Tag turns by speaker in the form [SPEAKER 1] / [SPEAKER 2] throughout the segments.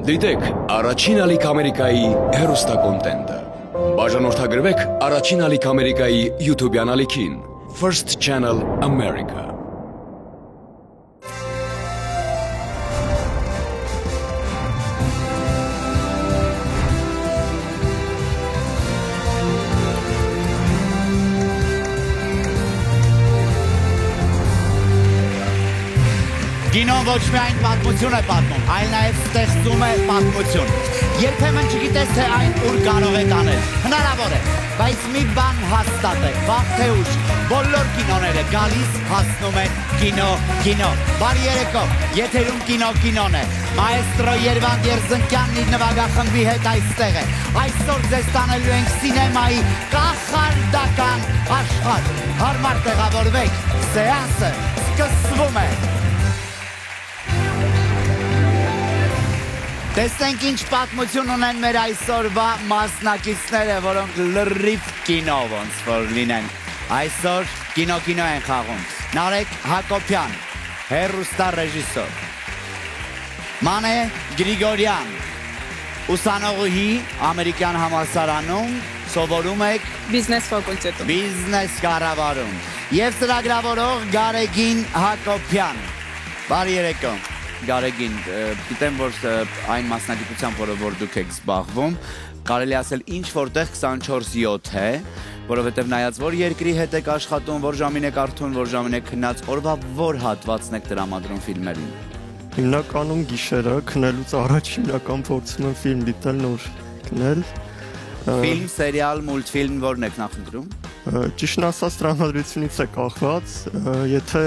[SPEAKER 1] Դիտեք առաջին ալիք Ամերիկայի հեռուստակոնտենտը։ Բաժանորդագրվեք առաջին ալիք Ամերիկայի YouTube-յան ալիքին First Channel America։
[SPEAKER 2] Կինոն ոչ միայն պատմություն է պատմում, այլ նաև ստեղծում է պատմություն։ Երբեմն չգիտես, թե այն ուր կարող է տանել։ Հնարավոր է, բայց մի բան հաստատ է, վաղ թե ուշ, բոլոր կինոները գալիս հասնում են կինո։ Բարի երեկո, եթերում կինոն է։ Մայեստրո Երվանդ Երզնկյանն իր նվագախմբի հետ այստեղ է։ Այսօր ձեզ տանելու ենք սինեմայի կախարդական աշխարհ։ Հարմար տեղավորվեք, սեանսը սկսվում է։ Տեսնենք ինչ պատմություն ունեն մեր այսօրվա մասնակիցները, որոնք լրիվ կինո ոնց որ լինեն։ Այսօր կինո են խաղում։ Նարեկ Հակոբյան, հեռուստառեժիսոր։ Մանե Գրիգորյան, ուսանողուհի, ամերիկյան համալսարանում, սովորում եք
[SPEAKER 3] բիզնես ֆակուլտետում։
[SPEAKER 2] Բիզնես կառավարում։ Եվ ծրագրավորող Գարեգին Հակոբյան։ Բարի երեկո։ Գարեգին, գիտեմ, որ այն մասնագիտությամբ, որ դուք եք զբաղվում, կարելի ասել ինչ որտեղ 24/7 է, որովհետև նայած որ երկրի հետ եք աշխատում, որ ժամին եք արթուն, որ ժամին եք քնած, օրվա որ հատվածն եք տրամադրում ֆիլմերին։
[SPEAKER 4] Հիմնականում գիշերը քնելուց առաջ հիմնական փորձում եմ ֆիլմ դիտել, նոր քնել։
[SPEAKER 2] Ֆիլմ, սերիալ, մուլտֆիլմ որն եք նախընտրում։
[SPEAKER 4] Ճիշտն ասած տրամադրությունից է կախված, եթե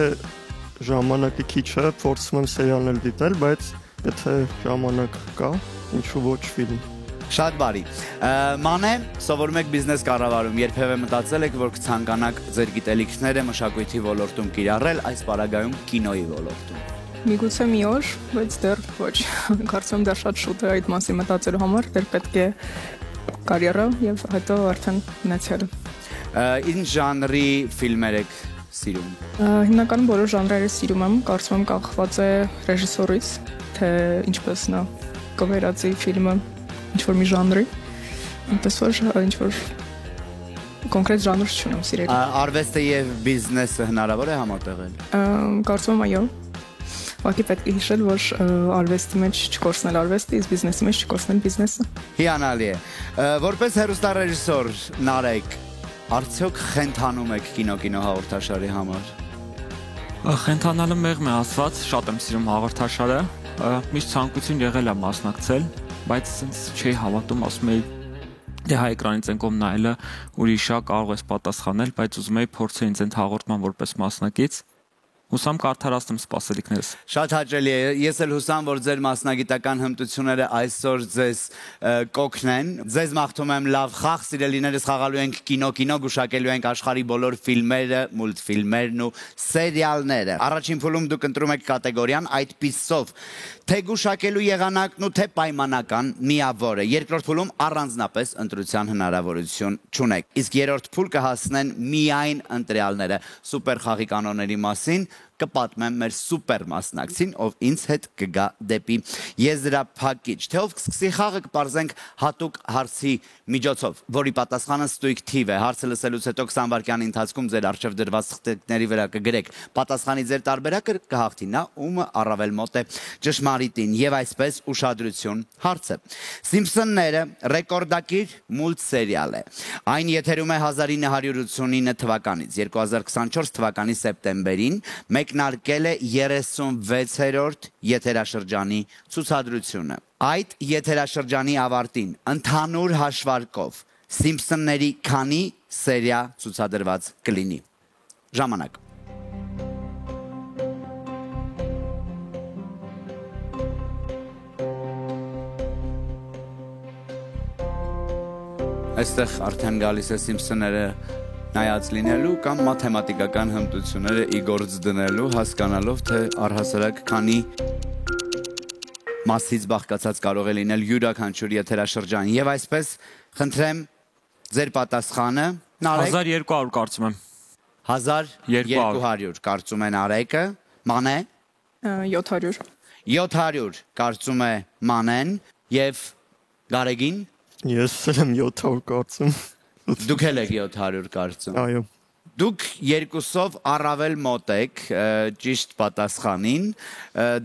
[SPEAKER 4] ժամանակը քիչ է, փորձում եմ սերիալներ դիտել, բայց եթե ժամանակ կա, ինչու ոչ ֆիլմ։
[SPEAKER 2] Շատ բարի։ Մանե, սովորում եք բիզնես կառավարում, երբևէ մտածել եք, որ կցանկանաք ձեր գիտելիքները մշակույթի ոլորտում կիրառել, այս պարագայում կինոյի ոլորտում։
[SPEAKER 3] Միգուցե մի օր, բայց դեռ ոչ։ Կարծում եմ դեռ շատ շուտ է այդ մասին մտածելու համար, դեռ պետք է կարիերա եւ հետո արդեն ունեցել։
[SPEAKER 2] Ինչ ժանրի ֆիլմեր եք սիրում։
[SPEAKER 3] Հիմնականում բոլոր ժանրերը սիրում եմ, կարծում եմ կախված է ռեժիսորից, թե ինչպես նա կվերածի ֆիլմը ինչ-որ մի ժանրի, այնպես որ ինչ-որ կոնկրետ ժանր չունեմ սիրել։
[SPEAKER 2] Արվեստը եւ բիզնեսը հնարավոր է համատեղել։
[SPEAKER 3] Կարծում եմ այո։ Ուղղակի պետք է հիշել, որ արվեստի մեջ չկորցնել արվեստը, իսկ բիզնեսի մեջ չկորցնել բիզնեսը։
[SPEAKER 2] Հիանալի է։ Որպես հեռուստառեժիսոր Նարեկ, արդյոք խենթանում եք կինո հաղորդաշարի համար։
[SPEAKER 5] Խենթանալը մեղմ է ասված, շատ եմ սիրում հաղորդաշարը, միշտ ցանկություն եղել է մասնակցել, բայց ինձ չի հավատում, ասում էի դե հայ էկրանից են կողմ նայելը ուրիշա կարող ես պատասխանել, բայց ուզում էի փորձել ինձ այդ հաղորդման որպես մասնակից։ Հուսամ կարդարացնեմ սպասելիքներս։
[SPEAKER 2] Շատ հաճելի է, ես էլ հուսամ, որ ձեր մասնագիտական հմտությունները այսօր ձեզ կօգնեն։ Ձեզ մաղթում եմ լավ խաղ, սիրելիներս, խաղալու ենք կինո, գուշակելու ենք աշխարհի բոլոր ֆիլմերը, մուլտֆիլմերն ու սերիալները։ Առաջին փուլում դուք ընտրում եք կատեգորիան, այդպիսով թե գուշակելու եղանակն ու թե պայմանական միավոր է։ Երկրորդ փուլում առանձնապես ընտրության հնարավորություն չունեք։ Իսկ երրորդ փուլ կհասնեն միայն ընտրյալները։ Սուպեր խաղի կանոնների մասին կպատմեմ մեր սուպեր մասնակցին, ով ինձ հետ կգա դեպի եզրափակիչ։ Թե ով կսկսի խաղը կպարզենք հատուկ հարցի միջոցով, որի պատասխանը ստույգ թիվ է։ Հարցը լսելուց հետո 20 վայրկյանի ընթացքում ձեր առջև դրված թղթերի վրա կգրեք պատասխանի ձեր տարբերակը, կհաղթի նա, ումը առավել մոտ է ճշմարիտին, եւ այսպես ուշադրություն հարցը։ Սիմփսոնները ռեկորդակիր մուլտսերիալ է։ Այն եթերում է 1989 թվականից 2024 թվականի սեպտեմբերին մեկնարկել է 36-րդ եթերաշրջանի ցուցադրությունը։ Այդ եթերաշրջանի ավարտին ընդհանուր հաշվարկով Սիմփսոնների քանի սերիա ցուցադրված կլինի։ Ժամանակ։ Այստեղ արդեն գալիս է Սիմփսոնները նայած լինելու կամ մաթեմատիկական հմտությունները իգործ դնելու, հասկանալով, թե առհասարակ քանի մասից բաղկացած կարող է լինել յուրաքանչյուր եթերաշրջան։ Եվ այսպես խնդրեմ ձեր պատասխանը։
[SPEAKER 5] 1200 կարծում եմ։
[SPEAKER 2] 1200 կարծում են Արեկը, Մանե
[SPEAKER 3] 700
[SPEAKER 2] 700 կարծում է Մանեն եւ Գարեգին
[SPEAKER 4] Ես եմ 700 կարծում։
[SPEAKER 2] դուք էլ եք 700 կարծում։
[SPEAKER 4] Այո։
[SPEAKER 2] Դուք երկուսով առավել մոտ եք ճիշտ պատասխանին,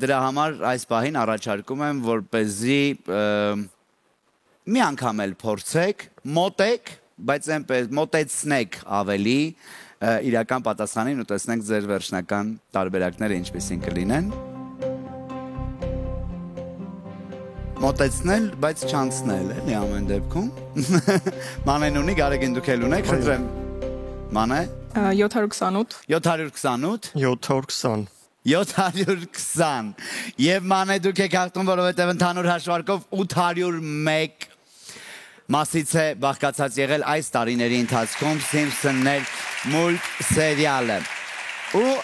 [SPEAKER 2] դրա համար այս պահին առաջարկում եմ, որպեսզի մի անգամ էլ փորձեք, մոտեք, բայց այնպես մոտեցնեք ավելի իրական պատասխանին ու տեսնենք ձեր վերջնական տարբերակները ինչպեսին կլինեն։ Մոտեցնել, բայց չանցնել, էլի ամեն դեպքում։ Մանեն ունի, Գարեգին դուք էլ ունեք, խնդրեմ։ Մանե
[SPEAKER 3] 728
[SPEAKER 2] 728
[SPEAKER 4] 720
[SPEAKER 2] 720 Եվ մանե դուք եք հաղթում, որովհետև ընդհանուր հաշվարկով 801 մասից է բաղկացած եղել այս տարիների ընթացքում Սիմփսոններ մուլտ սերիալը։ Ու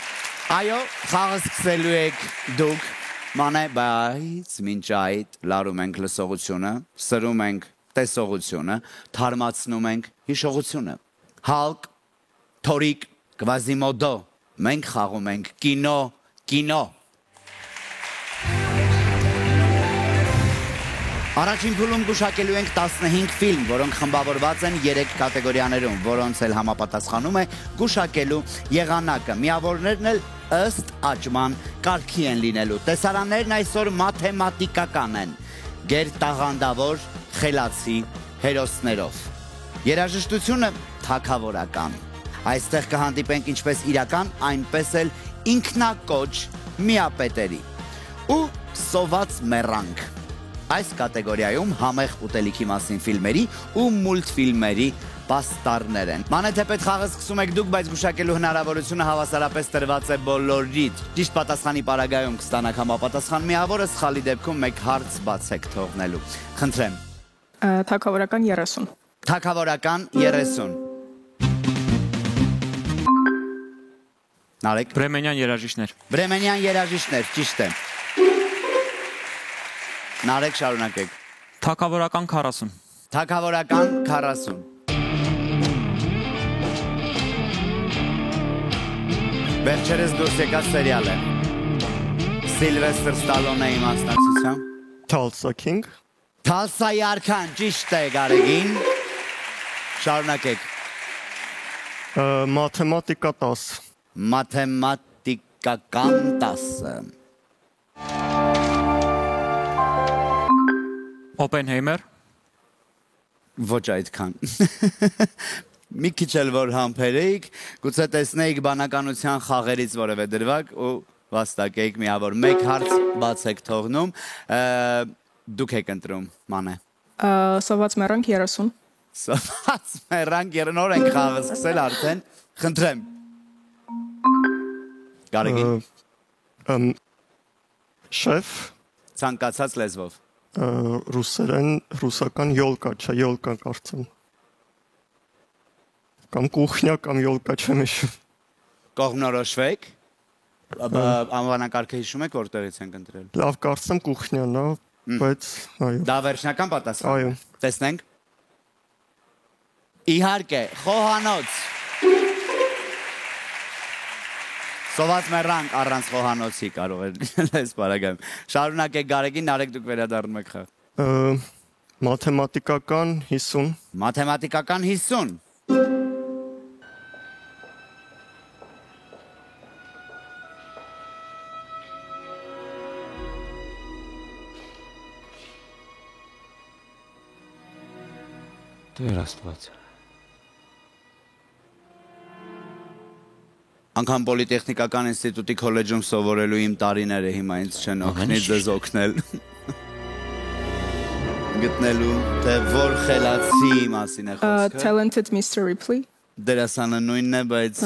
[SPEAKER 2] այո, խաղը սկսելու եք դուք, մանե, բայց մինչ այդ լարում ենք լսողությունը, սրում ենք տեսողությունը, թարմացնում ենք հիշողությունը։ Հալկ, Թորիկ, Կվազիմոդո, մենք խաղում ենք կինո։ Առաջին փուլում գուշակելու ենք 15 ֆիլմ, որոնք խմբավորված են 3 կատեգորիաներում, որոնց էլ համապատասխանում է գուշակելու եղանակը։ Միավորներն էլ ըստ աճման կարգի են լինելու։ Տեսարաններն այսօր մաթեմատիկական են, գերտաղանդավոր խելացի հերոսներով։ Երաժշտությունը թագավորական։ Այստեղ կհանդիպենք ինչպես իրական, այնպես էլ ինքնակոչ միապետերի ու սոված մեռանք։ Այս կատեգորիայում համեղ ուտելիքի մասին ֆիլմերի ու մուլտֆիլմերի պաստառներ են։ Մանեթեպետ խաղը սկսում եք դուք, բայց գուշակելու հնարավորությունը հավասարապես տրված է բոլորիդ։ Ճիշտ պատասխանի պարագայում կստանաք համապատասխան միավորը, սխալի դեպքում մեկ հարց բաց եք թողնելու։ Խնդրեմ։
[SPEAKER 3] Թագավորական 30
[SPEAKER 2] Թագավորական 30 Նարեկ
[SPEAKER 5] Բրեմենյան երաժիշտներ։
[SPEAKER 2] Բրեմենյան երաժիշտներ, ճիշտ է։ Նարեկ շարունակեք։
[SPEAKER 5] Թագավորական 40։
[SPEAKER 2] Թագավորական 40 Վերջերս դուրս եկած սերիալ է։ Սիլվեստր Ստալոնեի մասնակցությամբ։
[SPEAKER 4] Tulsa King
[SPEAKER 2] Թալսայի արքան, ճիշտ է Գարեգին։ Շարունակեք։
[SPEAKER 4] Մաթեմատիկա 10
[SPEAKER 2] Մաթեմատիկական 10
[SPEAKER 5] Օպենհեյմեր։
[SPEAKER 2] Ոչ այդքան։ Մի քիչ էլ որ համբերեիք, գուցե տեսնեիք բանականության խաղերից որևէ դրվագ ու վաստակեիք միավոր։ Մեկ հարց բաց եք թողնում։ Դուք եք ընտրում, մանե։
[SPEAKER 3] Սոված մեռանք 30
[SPEAKER 2] Սոված մեռանք նոր ենք խաղը սկսել արդեն։ Խնդրեմ։ Գարեգին։
[SPEAKER 4] Շեֆ
[SPEAKER 2] Ցանկացած լեզվով։
[SPEAKER 4] ռուսերեն ռուսական յոլկա, չէ, յոլկա կարծեմ։ Կամ կուխնյա կամ յոլկա չեմ հիշում։
[SPEAKER 2] Կողմնորոշվեք։ Անվանակարգը հիշում եք որտեղից ենք ընտրել։
[SPEAKER 4] Լավ, կարծեմ կուխնյան է, բայց այո։
[SPEAKER 2] Դա վերջնական պատասխան։
[SPEAKER 4] Այո։
[SPEAKER 2] Տեսնենք։ Իհարկե, խոհանոց։ Սոված մեռանք առանց խոհանոցի կարող է լես բարագայում։ Շարունակեք Գարեգին, Նարեկ դուք վերադառնում եք խաղ։
[SPEAKER 4] Մաթեմատիկական 50
[SPEAKER 2] Մաթեմատիկական 50
[SPEAKER 1] Տեր Աստված։
[SPEAKER 2] Անկամ Պոլիտեխնիկական ինստիտուտի քոլեջում սովորելու իմ տարիները հիմա ինձ չեն օգնի ձեզ օգնել։ Գտնելու, թե որ խելացի մասին է խոսքը։
[SPEAKER 3] Talented Mr. Ripley
[SPEAKER 2] Դերասանը նույնն է, բայց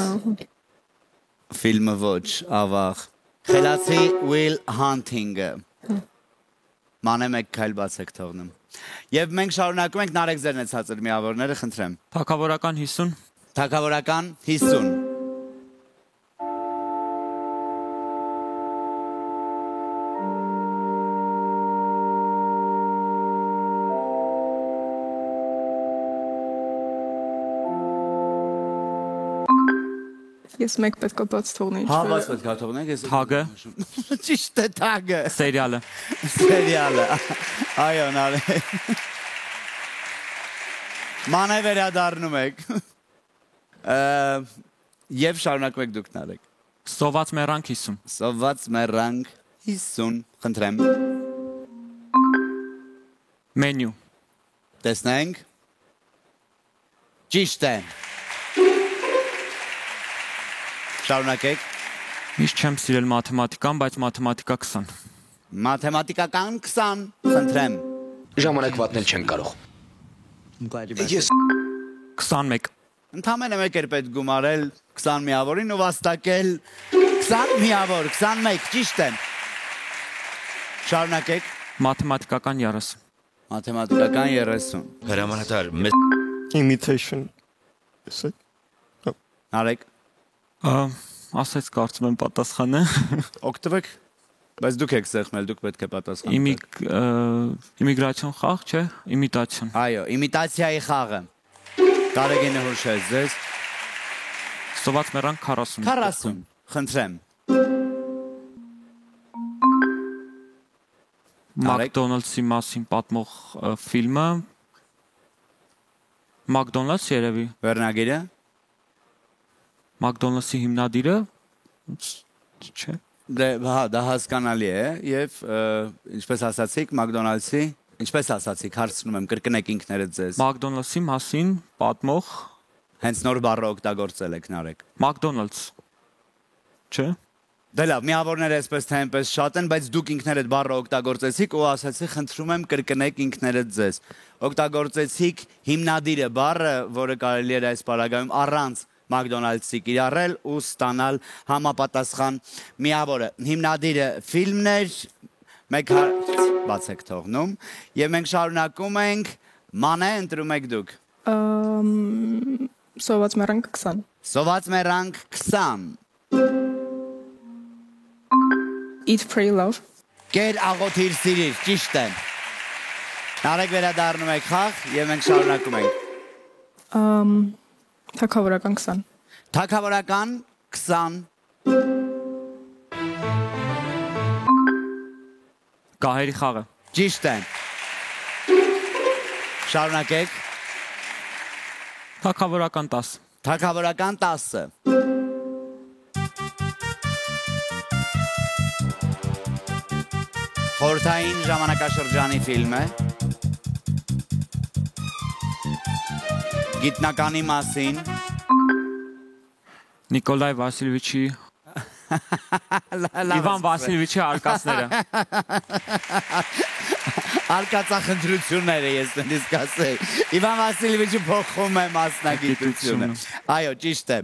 [SPEAKER 2] ֆիլմը ոչ, ավաղ։ Խելացի Will Hunting-ը։ Մանե մեկ քայլ բաց եք թողնում։ Եվ մենք շարունակում ենք Նարեկ ձերն է ցածր միավորները, խնդրեմ։
[SPEAKER 5] Թագավորական 50։
[SPEAKER 2] Թագավորական 50
[SPEAKER 3] Ես մեկ պետք է բաց թողնեի։
[SPEAKER 2] Հա, բաց պետք է թողնենք, ես
[SPEAKER 5] Թագը,
[SPEAKER 2] ճիշտ է թագը։
[SPEAKER 5] սերիալը։
[SPEAKER 2] Սերիալը։ Այո, նարե։ Մանե վերադառնում եք։ Եվ շարունակում եք դուք նարեք։
[SPEAKER 5] Սոված մեռանք 50։
[SPEAKER 2] Սոված մեռանք 50, խնդրեմ։
[SPEAKER 5] Մենյու։
[SPEAKER 2] Տեսնենք։ Ճիշտ է։ Շարունակեք։
[SPEAKER 5] Միշտ չեմ սիրել մաթեմատիկան, բայց մաթեմատիկա 20։
[SPEAKER 2] Մաթեմատիկական 20, խնդրեմ։
[SPEAKER 6] Ժամանակվատնել չեն կարող։ Ես
[SPEAKER 5] 21։
[SPEAKER 2] Ընդամենը մեկ էր պետք գումարել 20 միավորին ու վաստակել 20 միավոր, 21, ճիշտ է։ Շարունակեք։
[SPEAKER 5] Մաթեմատիկական 30։
[SPEAKER 2] Մաթեմատիկական 30։
[SPEAKER 6] հրամանատար մեծ
[SPEAKER 4] Imitation։ Էսե։
[SPEAKER 2] Նարեք,
[SPEAKER 5] Ասեց կարծում եմ պատասխանը։
[SPEAKER 2] օգտվեք, բայց դուք եք սեղմել, դուք պետք է պատասխանեք։
[SPEAKER 5] Իմիգրացիոն խաղ, չէ, իմիտացիոն։
[SPEAKER 2] Այո, իմիտացիայի խաղը։ Կարեգինը հուշեց ձեզ։
[SPEAKER 5] Սոված մեռանք 40։
[SPEAKER 2] 40, խնդրեմ։
[SPEAKER 5] Մակդոնալդսի մասին պատմող ֆիլմը։ Մակդոնալդս երևի։
[SPEAKER 2] Վերնագիրը։
[SPEAKER 5] Մակդոնալդսի հիմնադիրը։ Չէ։
[SPEAKER 2] Դե, հա, դա հասկանալի է եւ ինչպես ասացիք, Մակդոնալդսի, ինչպես ասացիք, հարցնում եմ, կրկնեք ինքներդ ձեզ։
[SPEAKER 5] Մակդոնալդսի մասին պատմող
[SPEAKER 2] Հենց նոր բառը օգտագործել եք նարեք։
[SPEAKER 5] Մակդոնալդս։ Չէ։
[SPEAKER 2] Դե լավ, միավորները այսպես թե այնպես շատ են, բայց դուք ինքներդ բառը օգտագործեցիք ու ասացիք, խնդրում եմ կրկնեք ինքներդ ձեզ։ Օգտագործեցիք հիմնադիրը բառը, որը կարելի էր այս պարագայում առանց Մակդոնալդսի կիրառել ու ստանալ համապատասխան միավորը։ Հիմնադիրը ֆիլմներ, մեկ բացեք թողնում, եւ մենք շարունակում ենք, մանե ընտրում եք դուք։
[SPEAKER 3] Սոված մեռանք 20։
[SPEAKER 2] Սոված մեռանք 20։
[SPEAKER 3] Eat Pray Love։
[SPEAKER 2] Կեր աղոթիր սիրիր, ճիշտ է։ Նարեկ վերադառնում եք խաղ եւ մենք շարունակում ենք։
[SPEAKER 3] Թագավորական 20։
[SPEAKER 2] Թագավորական 20։
[SPEAKER 5] Գահերի խաղը։
[SPEAKER 2] Ճիշտ է։ Շարունակեք։
[SPEAKER 5] Թագավորական 10։
[SPEAKER 2] Թագավորական 10։ Խորհրդային ժամանակաշրջանի ֆիլմ է։ Գիտնականի մասին։
[SPEAKER 5] Նիկոլայ Վասիլևիչի Իվան Վասիլևիչի արկածները։
[SPEAKER 2] Արկածախնդրությունները ես նույնիսկ ասել։ Իվան Վասիլևիչը փոխում է մասնագիտությունը։ Այո, ճիշտ է։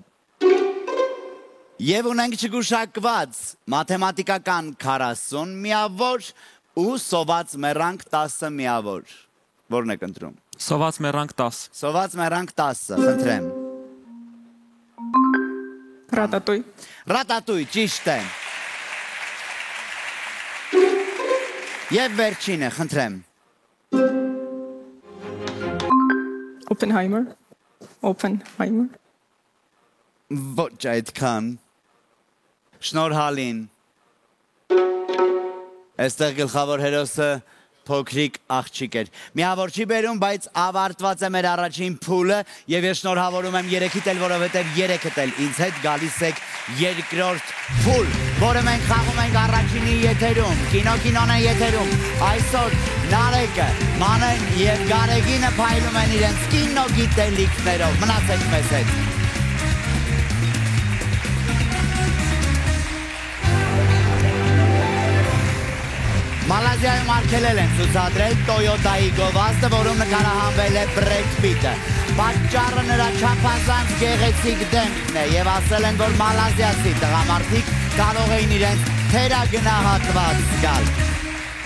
[SPEAKER 2] Եվ ունենք չգուշակված մաթեմատիկական 40 միավոր ու սոված մեռանք 10 միավոր։ Որն եք ընտրում։
[SPEAKER 5] Սոված մեռանք 10։
[SPEAKER 2] Սոված մեռանք 10, խնդրեմ։
[SPEAKER 3] Ռատատույ։
[SPEAKER 2] Ռատատույ, ճիշտ է։ Եվ վերջինը, խնդրեմ։
[SPEAKER 3] Oppenheimer։ Oppenheimer։
[SPEAKER 2] Ոչ այդքան։ Շնորհալին։ Այստեղ գլխավոր հերոսը փոքրիկ աղջիկ էր։ Միավոր չի բերում, բայց ավարտված է մեր առաջին փուլը եւ ես շնորհավորում եմ 3-իդ էլ, որովհետեւ 3-դ էլ ինձ հետ գալիս եք երկրորդ փուլ, որը մենք խաղում ենք առաջինի եթերում, կինոն է եթերում։ Այսօր Նարեկը, Մանեն եւ Գարեգինը փայլում են իրենց կինոգիտելիքներով։ Մնացեք մեզ հետ։ Մալազիայում արգելել են ցուցադրել Toyota-ի գովազդը, որում նկարահանվել է Բրեդ Պիտը։ Պատճառը նրա չափազանց գեղեցիկ դեմքն է եւ ասել են, որ մալազիացի տղամարդիկ կարող էին իրենց թերագնահատված զգալ։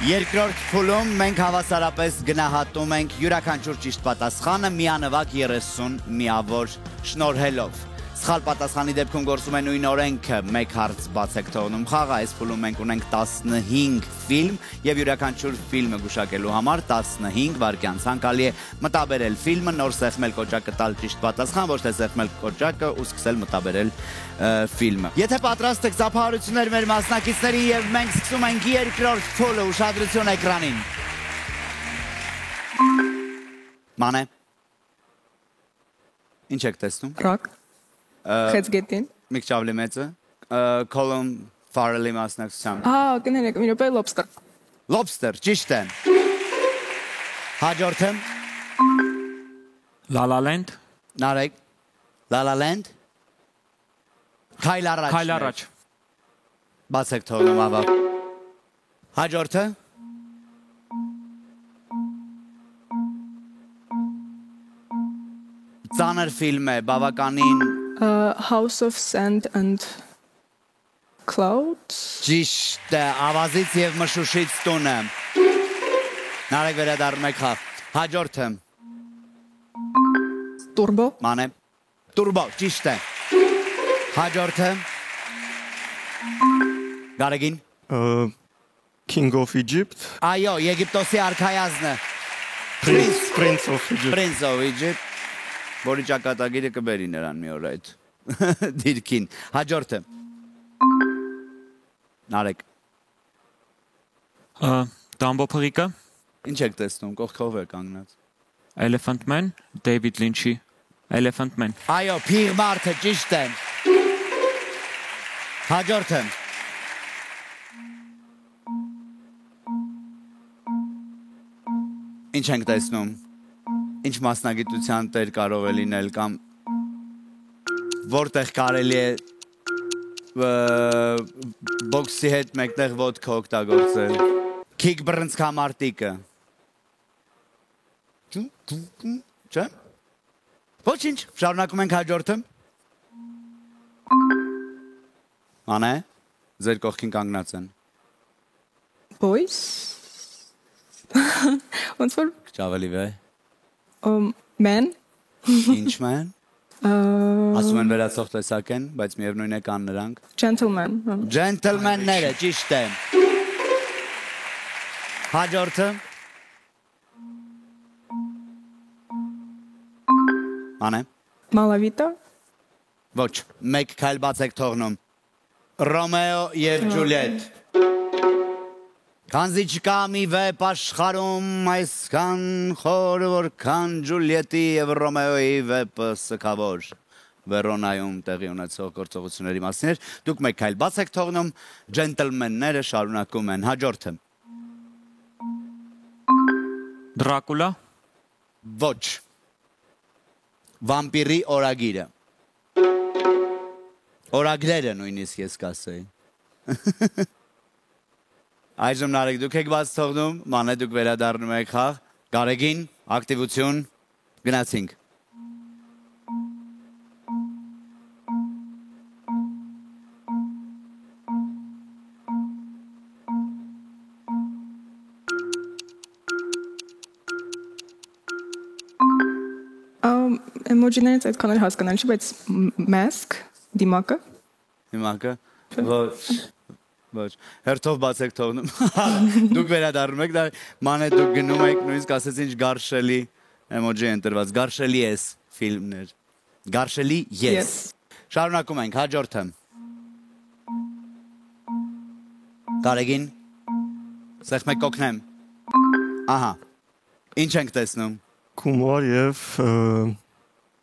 [SPEAKER 2] Երկրորդ փուլում մենք հավասարապես գնահատում ենք յուրաքանչյուր ճիշտ պատասխանը միանվագ 30 միավոր շնորհելով։ Սխալ պատասխանի դեպքում գործում է նույն օրենքը, 1 հարց բաց եք թողնում խաղը, այս փուլում մենք ունենք 15 ֆիլմ եւ յուրաքանչյուր ֆիլմը գուշակելու համար 15 վայրկյան։ Ցանկալի է մտաբերել ֆիլմը, նոր սեղմել կոճակը տալ ճիշտ պատասխան, ոչ թե սեղմել կոճակը ու սկսել մտաբերել ֆիլմը։ Եթե պատրաստ եք, ծափահարություններ մեր մասնակիցների եւ մենք սկսում ենք երկրորդ փուլը, ուշադրություն էկրանին։ Մանե։ Ինչ եք տեսնում։
[SPEAKER 3] Ռակ։ Խեցգետին։
[SPEAKER 2] Միք Չավլի մեծը, Colin Farrell-ի մասնակցությամբ։
[SPEAKER 3] Կներեք, մի րոպե lobster։
[SPEAKER 2] Lobster, ճիշտ է։ Հաջորդը,
[SPEAKER 5] La La Land,
[SPEAKER 2] Նարեկ, La La Land, Քայլ առաջ։
[SPEAKER 5] Քայլ առաջ,
[SPEAKER 2] Բացեք թողնում ավակ։ Հաջորդը, ծանր ֆիլմ է, բավականին
[SPEAKER 3] House of Sand and Clouds։
[SPEAKER 2] ճիշտ է, ավազից եւ մշուշից տունը։ Նարեկ վերադառնում եք խաղ։ Հաջորդը,
[SPEAKER 3] Turbo։
[SPEAKER 2] մանե, Turbo, ճիշտ է։ Հաջորդը, Գարեգին,
[SPEAKER 4] King of Egypt,
[SPEAKER 2] այո, Եգիպտոսի արքայազնը,
[SPEAKER 4] Prince of Egypt,
[SPEAKER 2] Prince of Egypt, որի ճակատագիրը կբերի նրան մի օր այդ դիրքին։ Հաջորդը, Նարեկ,
[SPEAKER 5] Dumbo փղիկը,
[SPEAKER 2] ինչ եք տեսնում, կողքով է կանգնած։
[SPEAKER 5] Elephant Man, David Lynch-ի Elephant Man,
[SPEAKER 2] Այո, փիղ մարդը, ճիշտ է։ Հաջորդը, ինչ ենք տեսնում, ինչ մասնագիտության տեր կարող է լինել կամ որտեղ կարելի է բոքսի հետ մեկտեղ ոտքը օգտագործել։ Քիք բռնցքամարտիկը։ Չէ՞։ Ոչինչ, շարունակում ենք հաջորդը։ Անե, ձեր կողքին կանգնած են։
[SPEAKER 3] Boys։ Ոնց որ
[SPEAKER 2] Ավելի վե։
[SPEAKER 3] Man։
[SPEAKER 2] Ինչ մեն։ Ասում են վերացող տեսակ են, բայց միևնույն է կան նրանք։
[SPEAKER 3] Gentleman։
[SPEAKER 2] Ջենտլմենները, ճիշտ է։ Հաջորդը։ Անե։
[SPEAKER 3] Malavita։
[SPEAKER 2] Ոչ, մեկ քայլ բաց եք թողնում։ Ռոմեո եւ Ջուլիետ։ Քանզի չկա մի վեպ աշխարհում այսքան խոր, որքան Ջուլիետի եւ Ռոմեոյի վեպը սքավոր Վերոնայում տեղի ունեցող գործողությունների մասին էր։ Դուք մեկ քայլ բաց եք թողնում, ջենտլմենները շարունակում են։ Հաջորդը։
[SPEAKER 5] Դրակուլա,
[SPEAKER 2] Ոչ։ Վամպիրի օրագիրը։ Օրագրերը նույնիսկ ես կասեի։ Այժմ Նարեկ դուք եք բաց թողնում, մանե դուք վերադառնում եք խաղ, Գարեգին, ակտիվություն, գնացինք։
[SPEAKER 3] Էմոջիներից այդքան էլ հասկանալի չի, բայց mask, դիմակը։
[SPEAKER 2] Հիմակը, ոչ, հերթով բաց եք թողնում, դուք վերադառնում եք, մանե դուք գնում եք, նույնիսկ ասեց ինչ գարշելի էմոջի են տրված, գարշելի ես ֆիլմներ, գարշելի ես, շարունակում ենք, հաջորդը, Գարեգին, սեղմեք կոգնեմ, ահա, ինչ ենք տեսնում,
[SPEAKER 4] Գումար եւ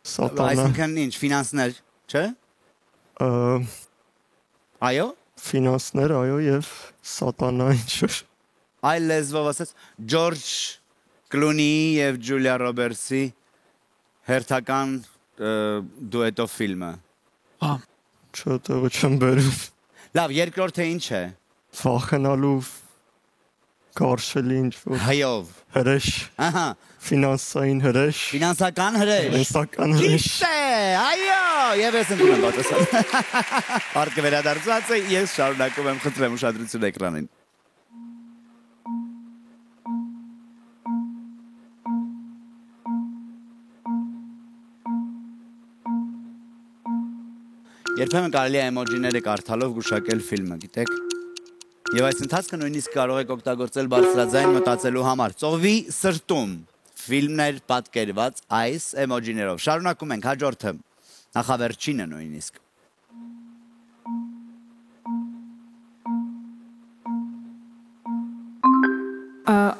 [SPEAKER 4] Սատանա,
[SPEAKER 2] այսինքն ինչ, ֆինանսներ, չէ, այո,
[SPEAKER 4] ֆինանսներ, այո, եւ Սատանա ինչ-որ
[SPEAKER 2] այլ լեզվով ասած Ջորջ Կլունիի եւ Ջուլիա Ռոբերտսի հերթական դուետով ֆիլմը։
[SPEAKER 4] չտեղը չեմ բերում։
[SPEAKER 2] Լավ, երկրորդը ինչ է։
[SPEAKER 4] Վախենալու կարշելի ինչ-որ
[SPEAKER 2] Հայով։
[SPEAKER 4] հրեշ,
[SPEAKER 2] Ահա,
[SPEAKER 4] ֆինանսային հրեշ,
[SPEAKER 2] ֆինանսական հրեշ։
[SPEAKER 4] ֆինանսական հրեշ։
[SPEAKER 2] Ճիշտ է, այո, եւ ես ընդունում եմ պատասխանը։ Արկը վերադարձած է, ես շարունակում եմ, խնդրեմ ուշադրություն էկրանին։ Երբեմն կարելի է էմոջիները կարդալով գուշակել ֆիլմը, գիտեք։ Եվ այս ընթացքը նույնիսկ կարող եք օգտագործել բարձրաձայն մտածելու համար։ Ծովի սրտում ֆիլմներ պատկերված այս էմոջիներով։ Շարունակում ենք հաջորդը, նախավերջինը նույնիսկ։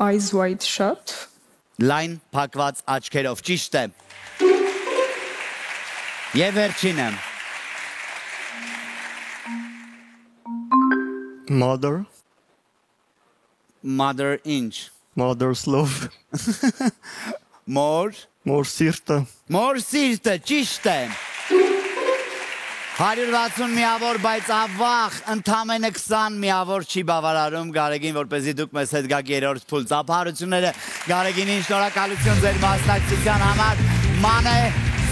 [SPEAKER 3] Eyes wide shut.
[SPEAKER 2] Լայն փակված աչքերով, ճիշտ է։ Եվ վերջինը։
[SPEAKER 4] Mother,
[SPEAKER 2] Mother ինչ։
[SPEAKER 4] Mother's love,
[SPEAKER 2] Մոր
[SPEAKER 4] սիրտը,
[SPEAKER 2] Մոր սիրտը, ճիշտ է։ 160 միավոր, բայց ավաղ ընդամենը 20 միավոր չի բավարարում Գարեգին, որպեսզի դուք մեզ հետ գաք երրորդ փուլ։ Ծափահարությունները Գարեգինին շնորհակալություն ձեր մասնակցության համար։ Մանե,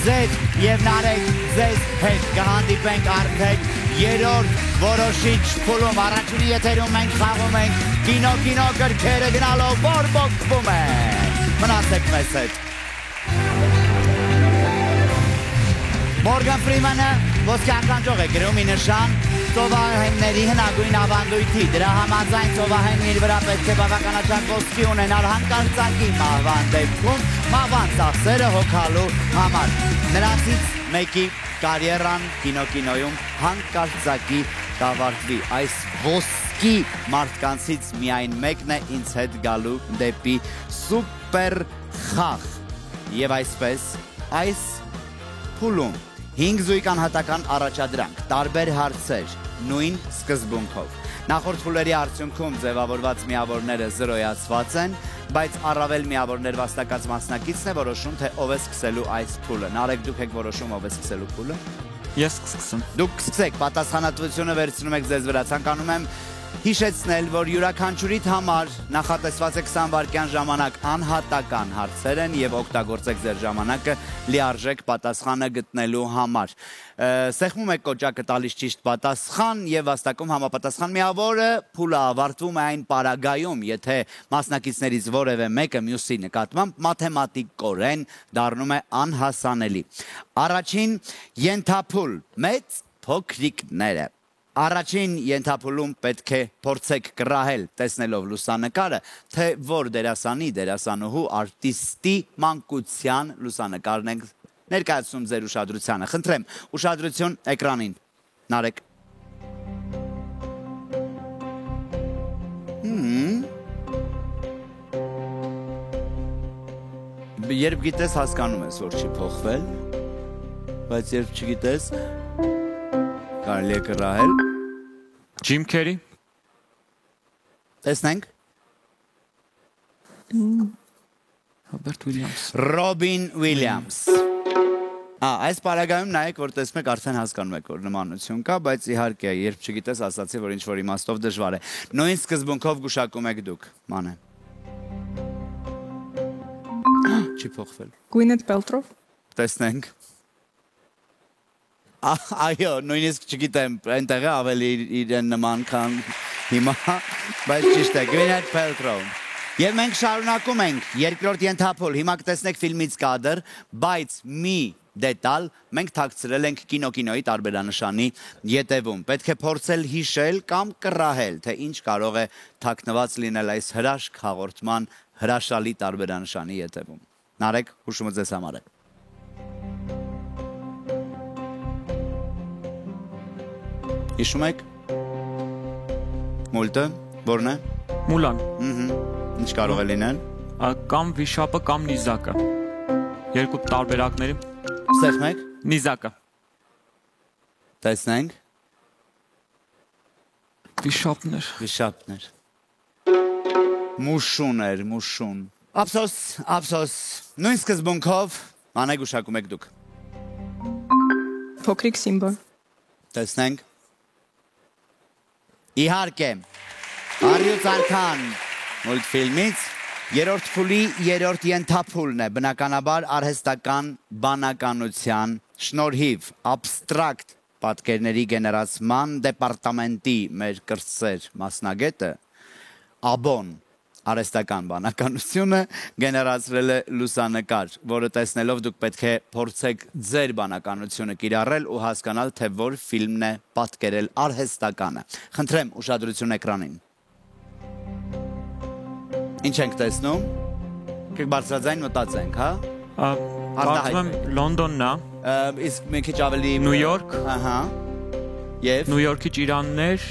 [SPEAKER 2] ձեզ եւ Նարեկ ձեզ հետ կհանդիպենք արդեն երրորդ որոշիչ փուլում։ Առաջինի եթերում մենք խաղում ենք կինո գրքերը գնալով բորբոքվում են։ Մնացեք մեզ հետ։ Մորգան Ֆրիմանը ոսկե ականջող է գրում ի նշան ծովահենների հնագույն ավանդույթի։ Դրա համաձայն ծովահենն իր վրա պետք է բավականաչափ ոսկի ունենալ հանկարծակի մահվան դեպքում մահվան ծախսերը հոգալու համար։ Նրանցից մեկի կարիերան կինոյում հանկարծակի կավարտվի։ Այս ոսկի մարդկանցից միայն մեկն է ինձ հետ գալու դեպի սուպեր խաղ։ Եվ այսպես այս փուլում 5 զույգ անհատական առաջադրանք, տարբեր հարցեր, նույն սկզբունքով։ Նախորդ փուլերի արդյունքում ձևավորված միավորները զրոյացված են, բայց առավել միավորներ վաստակած մասնակիցն է որոշում, թե ով է սկսելու այս փուլը։ Նարեկ, դուք եք որոշում ով է սկսելու փուլը։
[SPEAKER 5] Ես կսկսեմ։
[SPEAKER 2] Դուք սկսեք, պատասխանատվությունը վերցնում եք ձեզ վրա։ Ցանկանում եմ հիշեցնել, որ յուրաքանչյուրիդ համար նախատեսված է 20 վայրկյան ժամանակ անհատական հարցեր են եւ օգտագործեք ձեր ժամանակը լիարժեք պատասխանը գտնելու համար։ Սեղմում եք կոճակը տալիս ճիշտ պատասխան եւ վաստակում համապատասխան միավորը, փուլը ավարտվում է այն պարագայում, եթե մասնակիցներից որևէ մեկը մյուսի նկատմամբ մաթեմատիկորեն դառնում է անհասանելի։ Առաջին ենթափուլ՝ մեծ փոքրիկները։ Առաջին ենթափուլում պետք է փորձեք կռահել, տեսնելով լուսանկարը, թե որ դերասանի, դերասանուհու, արտիստի մանկության լուսանկարն ենք ներկայացնում ձեր ուշադրությանը։ Խնդրեմ, ուշադրություն էկրանին։ Նարեկ։ Երբ գիտես, հասկանում ես, որ չի փոխվել, բայց երբ չգիտես, կարելի է կռահել։
[SPEAKER 5] Ջիմ Քերի։
[SPEAKER 2] Տեսնենք։
[SPEAKER 5] Ռոբերտ Ուիլյամս։
[SPEAKER 2] Ռոբին Ուիլյամս։ Այս պարագայում նայեք, որ տեսնում եք, արդեն հասկանում եք, որ նմանություն կա, բայց իհարկե, երբ չգիտես, ասացի, որ ինչ-որ իմաստով դժվար է։ Նույն սկզբունքով գուշակում եք դուք, Մանե։ Չի փոխվել։
[SPEAKER 3] Gwyneth Paltrow.
[SPEAKER 2] Տեսնենք։ Այո, նույնիսկ չգիտեմ, այնտեղ է ավելի իրեն նման քան հիմա, բայց ճիշտ է, Gwyneth Paltrow։ Եվ մենք շարունակում ենք երկրորդ ենթափուլ, հիմա կտեսնեք ֆիլմից կադր, բայց մի դետալ մենք թաքցրել ենք կինոյի տարբերանշանի ետևում։ Պետք է փորձել հիշել կամ կռահել, թե ինչ կարող է թաքնված լինել այս հրաշք հաղորդման հրաշալի տարբերանշանի ետևում։ Նարեկ, հուշումը ձեզ համար է։ Հիշում եք։ Մուլտը, որն է։
[SPEAKER 5] Մուլան։
[SPEAKER 2] Ինչ կարող է լինել։
[SPEAKER 5] Կամ վիշապը կամ նիզակը։ Երկու տարբերակների։
[SPEAKER 2] Սեղմեք։
[SPEAKER 5] Նիզակը։
[SPEAKER 2] Տեսնենք։
[SPEAKER 5] Վիշապներ։
[SPEAKER 2] Մուշուն։ Ափսոս։ Նույն սկզբունքով Մանե գուշակում եք դուք։
[SPEAKER 3] Փոքրիկ Սիմբա։
[SPEAKER 2] Տեսնենք։ Իհարկե, Առյուծ արքան մուլտֆիլմից երրորդ փուլի երրորդ ենթափուլն է, բնականաբար արհեստական բանականության շնորհիվ աբստրակտ պատկերների գեներացման դեպարտամենտի մեր կրտսեր մասնագետը Աբոն արհեստական բանականությունը գեներացրել է լուսանկար, որը տեսնելով դուք պետք է փորձեք ձեր բանականությունը կիրառել ու հասկանալ, թե որ ֆիլմն է պատկերել արհեստականը։ Խնդրեմ ուշադրություն էկրանին։ Ինչ ենք տեսնում։ Կեք բարձրաձայն մտածենք, հա։
[SPEAKER 5] Կարծում եմ Լոնդոնն է,
[SPEAKER 2] Իսկ մի քիչ ավելի
[SPEAKER 5] Նյու Յորք,
[SPEAKER 2] ահա։ Եվ
[SPEAKER 5] Նյու Յորքի ճիրաններ,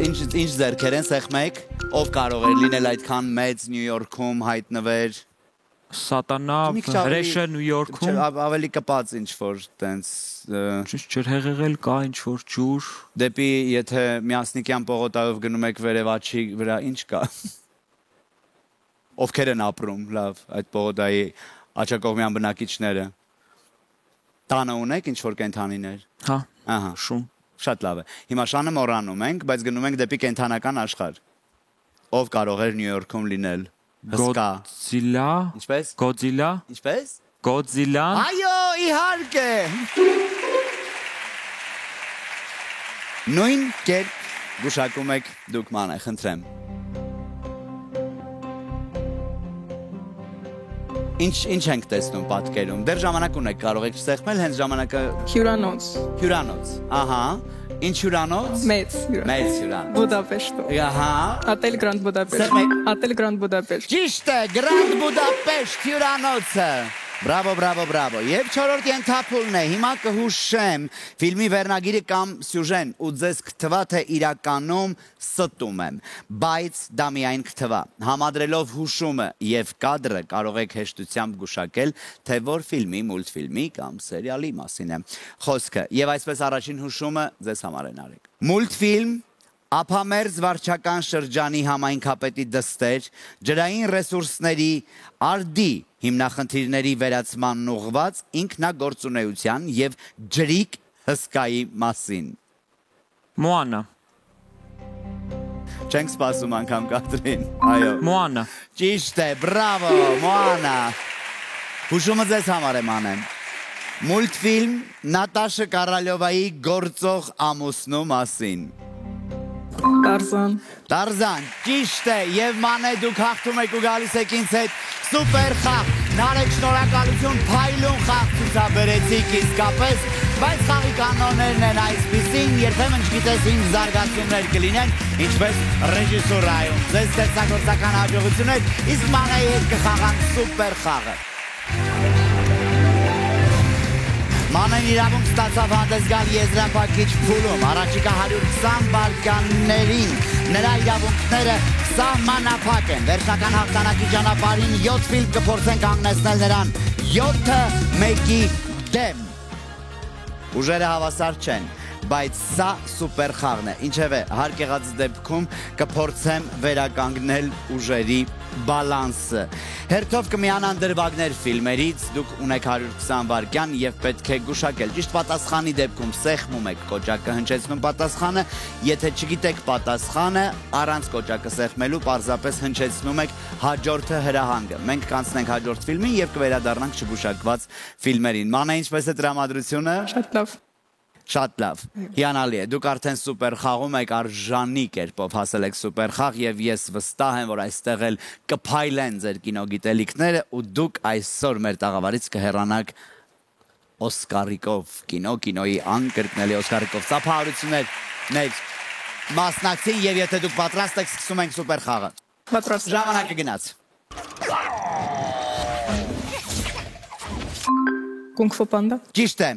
[SPEAKER 2] ինչ ձեռքեր են սեղմեք, ով կարող է լինել այդքան մեծ Նյու Յորքում հայտնվեր,
[SPEAKER 5] Սատանա,
[SPEAKER 2] Մի քիչ ավելի-
[SPEAKER 5] հրեշը Նյու Յորքում,
[SPEAKER 2] ավելի կպած ինչ որ տենց
[SPEAKER 5] ջրհեղեղել կա ինչ որ ջուր,
[SPEAKER 2] դեպի եթե Միասնիկյան պողոտայով գնում եք վերևաչի վրա ինչ կա։ Ովքեր են ապրում, լավ, այդ պողոտայի աչակողմյան բնակիչները։ Տանը ունեք ինչ որ կենթանիներ։
[SPEAKER 5] հա,
[SPEAKER 2] Ահա,
[SPEAKER 5] շուն։
[SPEAKER 2] շատ լավ է։ Հիմա շանը մոռանում ենք, բայց գնում ենք դեպի կենթանական աշխարհ։ Ով կարող էր Նյու Յորքում լինել։ Հսկա։
[SPEAKER 5] Godzilla,
[SPEAKER 2] Ինչպես։
[SPEAKER 5] Godzilla,
[SPEAKER 2] Ինչպես։
[SPEAKER 5] Godzilla,
[SPEAKER 2] Այո, իհարկե։ Նույն կերպ գուշակում եք դուք մանե, խնդրեմ։ Ինչ ենք տեսնում պատկերում։ Դեռ ժամանակ ունեք, կարող եք սեղմել հենց ժամանակը
[SPEAKER 3] Հյուրանոց,
[SPEAKER 2] հյուրանոց։ Ահա, ինչ հյուրանոց։
[SPEAKER 3] մեծ հյուրանոց,
[SPEAKER 2] Մեծ հյուրանոց։
[SPEAKER 3] Բուդապեշտով,
[SPEAKER 2] Ահա։
[SPEAKER 3] Ատել Գրանդ Բուդապեշտ,
[SPEAKER 2] Սեղմեք։
[SPEAKER 3] Ատել Գրանդ Բուդապեշտ,
[SPEAKER 2] Ճիշտ է, Grand Budapest հյուրանոցը։ Բրավո, բրավո, բրավո։ Եվ 4-րդ ենթափուլն է։ Հիմա կհուշեմ ֆիլմի վերնագիրը կամ սյուժեն ու ձեզ կթվա թե իրականում ստում եմ, բայց դա միայն կթվա։ Համադրելով հուշումը եւ կադրը կարող եք հեշտությամբ գուշակել, թե որ ֆիլմի, մուլտֆիլմի կամ սերիալի մասին է խոսքը։ Եվ այսպես առաջին հուշումը ձեզ համար են արեք։ Մուլտֆիլմ Ափամերձ վարչական շրջանի համայնքապետի դստեր, ջրային ռեսուրսների արդի հիմնախնդիրների վերացմանն ուղղված ինքնագործունեության եւ ջրիկ հսկայի մասին։
[SPEAKER 5] Moana,
[SPEAKER 2] Չենք սպասում անգամ կադրին։ Այո։
[SPEAKER 5] Moana,
[SPEAKER 2] Ճիշտ է, բրավո, Moana։ Հուշումը ձեզ համար եմ անեմ։ Մուլտֆիլմ Նատաշա Կարալյովայի գործող ամուսնու մասին։
[SPEAKER 3] Տարզան,
[SPEAKER 2] Տարզան, ճիշտ է, եւ մանե դուք հաղթում եք ու գալիս եք ինձ հետ սուպեր խաղ։ Նարեկ շնորհակալություն, փայլուն խաղ ցուցաբերեցիք իսկապես, բայց խաղի կանոններն են այսպիսին, երբեմն չգիտես ինչ զարգացումներ կլինեն, ինչպես ռեժիսուրայում։ Ձեզ ստեղծագործական հաջողություններ, իսկ մանեի հետ կխաղան սուպեր խաղը։ Մանեն իրավունք ստացավ հանդես գալ եզրափակիչ փուլում, առաջիկա 120 վայրկյաններին նրա իրավունքները սահմանափակ են։ Վերջնական հաղթանակի ճանապարհին 7 ֆիլմ կփորձեն կանգնեցնել նրան 7-1-ի դեմ։ Ուժերը հավասար չեն, բայց սա սուպեր խաղն է։ Ինչևէ, հարկ եղած դեպքում կփորձեմ վերականգնել ուժերի բալանսը։ Հերթով կմիանան դրվագներ ֆիլմերից, դուք ունեք 120 վայրկյան եւ պետք է գուշակել։ Ճիշտ պատասխանի դեպքում սեղմում եք կոճակը, հնչեցնում պատասխանը, եթե չգիտեք պատասխանը, առանց կոճակը սեղմելու պարզապես հնչեցնում եք հաջորդը հրահանգը։ Մենք կանցնենք հաջորդ ֆիլմին եւ կվերադառնանք չգուշակված ֆիլմերին։ Մանե, ինչպես է տրամադրությունը։
[SPEAKER 3] շատ լավ,
[SPEAKER 2] Շատ լավ, հիանալի է, դուք արդեն սուպեր խաղում եք, արժանի կերպով հասել եք սուպեր խաղ եւ ես վստահ եմ, որ այստեղ էլ կփայլեն ձեր կինոգիտելիքները ու դուք այսօր մեր տաղավարից կհեռանաք Օսկարիկով, կինոյի անկրկնելի Օսկարիկով։ Ծափահարություններ մեր մասնակցին եւ եթե դուք պատրաստ եք, սկսում ենք սուպեր խաղը։
[SPEAKER 3] պատրաստ,
[SPEAKER 2] Ժամանակը գնաց։
[SPEAKER 3] Կունգ-ֆու պանդա,
[SPEAKER 2] Ճիշտ է։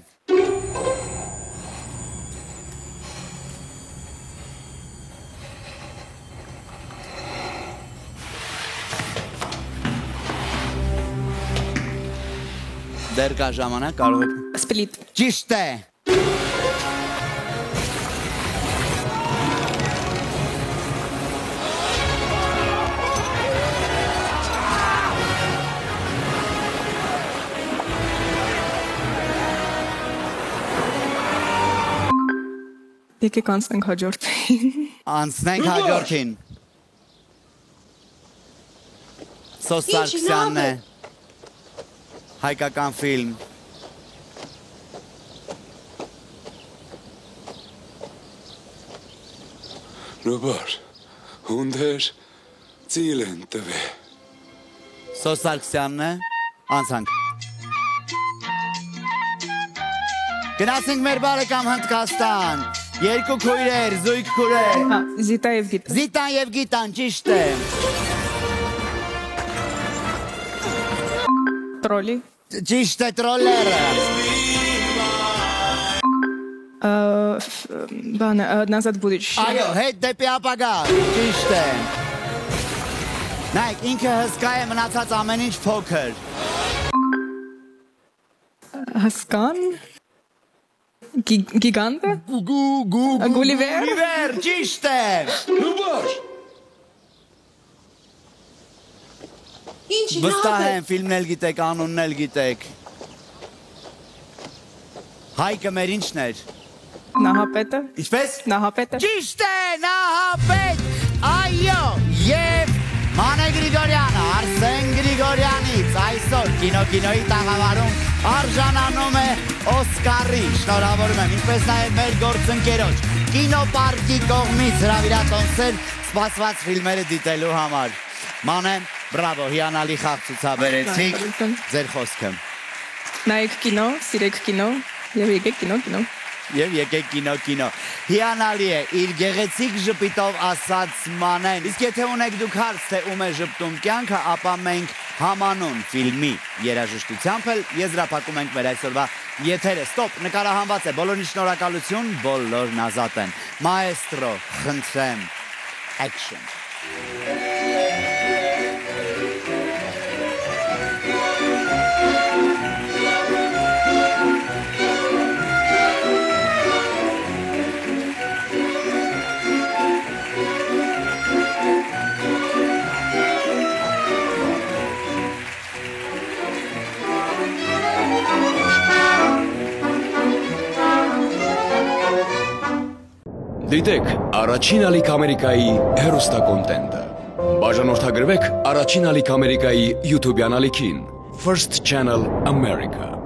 [SPEAKER 2] Դեռ կա ժամանակ, կարող եք։
[SPEAKER 3] Սպլիտ,
[SPEAKER 2] Ճիշտ է։
[SPEAKER 3] եկեք անցնենք հաջորդին,
[SPEAKER 2] Անցնենք հաջորդին։ Սոս Սարգսյանն է։ Հայկական ֆիլմ։
[SPEAKER 7] Ռոբար, հունդեր, Ծիլ են տվե։
[SPEAKER 2] Սոս Սարգսյանն է, անցանք։ Գնացինք մեր բարեկամ Հնդկաստան, երկու քույրեր, զույգ քույրեր։
[SPEAKER 3] Զիտա եւ Գիտա։
[SPEAKER 2] Զիտան եւ Գիտան, ճիշտ է։
[SPEAKER 3] Տրոլի։
[SPEAKER 2] Ճիշտ է, տրոլերը։
[SPEAKER 3] Բանը, Նազատ Բուդիչ։
[SPEAKER 2] Այո, հետ դեպի ապագա, ճիշտ է։ Նայք, ինքը հսկա է, մնացած ամեն ինչ փոքր։
[SPEAKER 3] Հասկան։ Գիգանտը։ Գուլիվեր։
[SPEAKER 2] Գուլիվեր, ճիշտ է։ Վստահ եմ, ֆիլմն էլ գիտեք, անունն էլ գիտեք։ Հայկը մեր ինչն էր։
[SPEAKER 3] Նահապետը։
[SPEAKER 2] Ինչպես։
[SPEAKER 3] Նահապետը։
[SPEAKER 2] Ճիշտ է, Նահապետ, այո, և Մանե Գրիգորյանը, Արսեն Գրիգորյանից այսօր կինոյի տաղավարում արժանանում է Օսկարի, շնորհավորում եմ, ինչպես նաև մեր գործընկերոջ կինոպարկի կողմից հրավիրատոմսեր սպասված ֆիլմերը դիտելու համար։ Մանե, բրավո, հիանալի խաղ ցուցաբերեցիք, ձեր խոսքը։
[SPEAKER 3] Նայեք կինո, սիրեք կինո եւ եկեք կինո։
[SPEAKER 2] Եվ եկեք կինո։ Հիանալի է, իր գեղեցիկ ժպիտով ասաց Մանեն։ Իսկ եթե ունեք դուք հարց, թե ում է ժպտում կյանքը, ապա մենք համանուն ֆիլմի երաժշտությամբ էլ եզրափակում ենք մեր այսօրվա եթերը։ Ստոպ, նկարահանված է, բոլորին շնորհակալություն, բոլորն ազատ են։ Մաեստրո, խնդրեմ, action։
[SPEAKER 6] Դիտեք առաջին ալիք Ամերիկայի հեռուստակոնտենտը։ Բաժանորդագրվեք առաջին ալիք Ամերիկայի YouTube-յան ալիքին First Channel America։